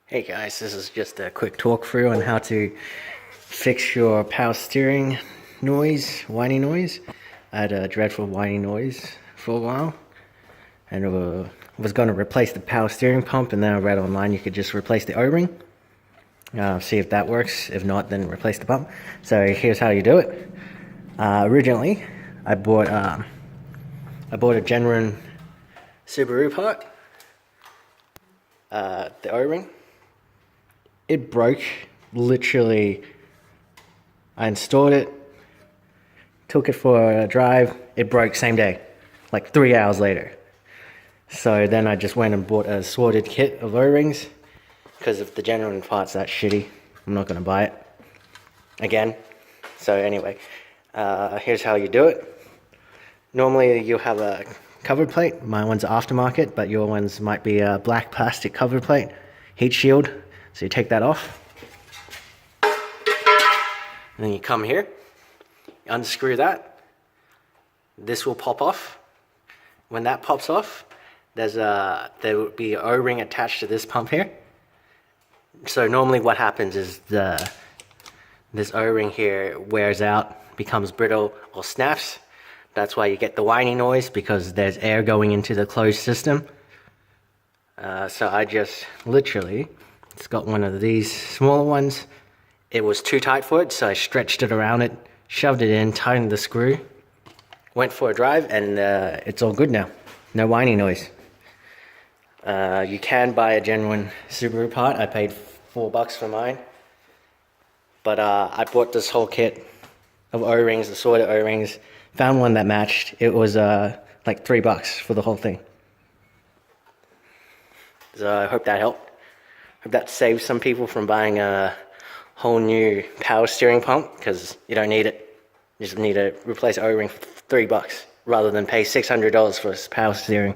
Hey guys, this is just a quick talk through on how to fix your power steering noise, whiny noise. I had a dreadful whiny noise for a while and was going to replace the power steering pump, and then I read online you could just replace the O-ring. See if that works. If not, then replace the pump. So here's how you do it. Originally, I bought a genuine Subaru part, the O-ring. It broke, literally. I installed it, took it for a drive, it broke same day, like 3 hours later. So then I just went and bought a sorted kit of O-rings, because if the genuine part's that shitty, I'm not going to buy it again. So anyway, here's how you do it. Normally you'll have a cover plate. My one's aftermarket, but your one's might be a black plastic cover plate, heat shield. So you take that off, and then you come here, you unscrew that, this will pop off. When that pops off, there would be an O-ring attached to this pump here. So normally what happens is this O-ring here wears out, becomes brittle, or snaps. That's why you get the whiny noise, because there's air going into the closed system. So I just literally... It's got one of these smaller ones. It was too tight for it, so I stretched it around it, shoved it in, tightened the screw, went for a drive, and it's all good now. No whiny noise. You can buy a genuine Subaru part. I paid $4 for mine. But I bought this whole kit of O-rings, assorted O-rings. Found one that matched. It was like $3 for the whole thing. So I hope that helped. That saves some people from buying a whole new power steering pump, because you don't need it. You just need to replace O-ring for $3 rather than pay $600 for a power steering.